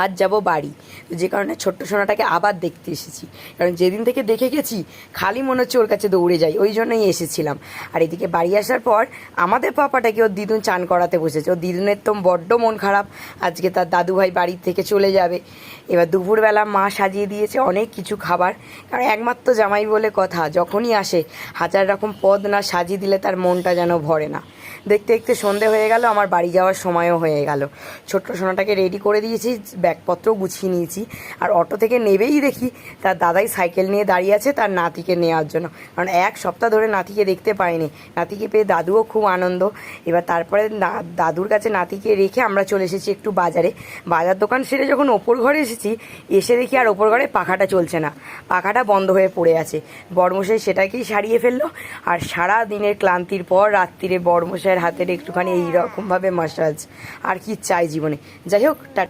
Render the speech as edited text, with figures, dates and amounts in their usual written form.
আজ যাব বাড়ি, যে কারণে ছোট্ট সোনাটাকে আবার দেখতে এসেছি। কারণ যেদিন থেকে দেখে গেছি খালি মনে হচ্ছে ওর কাছে দৌড়ে যাই, ওই জন্যই এসেছিলাম। আর এদিকে বাড়ি আসার পর আমাদের পাপাটাকে ওর দিদুন চান করাতে বসেছে। ওর দিদুনের তো বড্ড মন খারাপ, আজকে তার দাদুভাই বাড়ি থেকে চলে যাবে। এবার দুপুরবেলা মা সাজিয়ে দিয়েছে অনেক কিছু খাবার, কারণ একমাত্র জামাই বলে কথা, যখনই আসে হাজার রকম পদ না সাজিয়ে দিলে তার মনটা যেন ভরে না। দেখতে দেখতে সন্ধে হয়ে গেল, আমার বাড়ি যাওয়ার সময়ও হয়ে গেল। ছোট্ট সোনাটাকে রেডি করে দিয়েছি, ব্যাগপত্রও গুছিয়ে নিয়েছি। আর অটো থেকে নেবেই দেখি তার দাদাই সাইকেল নিয়ে দাঁড়িয়ে আছে তার নাতিকে নেওয়ার জন্য, কারণ এক সপ্তাহ ধরে নাতিকে দেখতে পাইনি। নাতিকে পেয়ে দাদুও খুব আনন্দ। এবার তারপরে দাদুর কাছে নাতিকে রেখে আমরা চলে এসেছি একটু বাজারে। বাজার দোকান সেরে যখন ওপর ঘরে এসেছি, এসে দেখি আর ওপর ঘরে পাখাটা চলছে না, পাখাটা বন্ধ হয়ে পড়ে আছে। বড়মশাই সেটাকেই সারিয়ে ফেললো। আর সারা দিনের ক্লান্তির পর রাত্রিরে বড়মশাইয়ের হাতের একটুখানি এইরকমভাবে মাসাজ, আর কি চাই জীবনে। যাই হোক।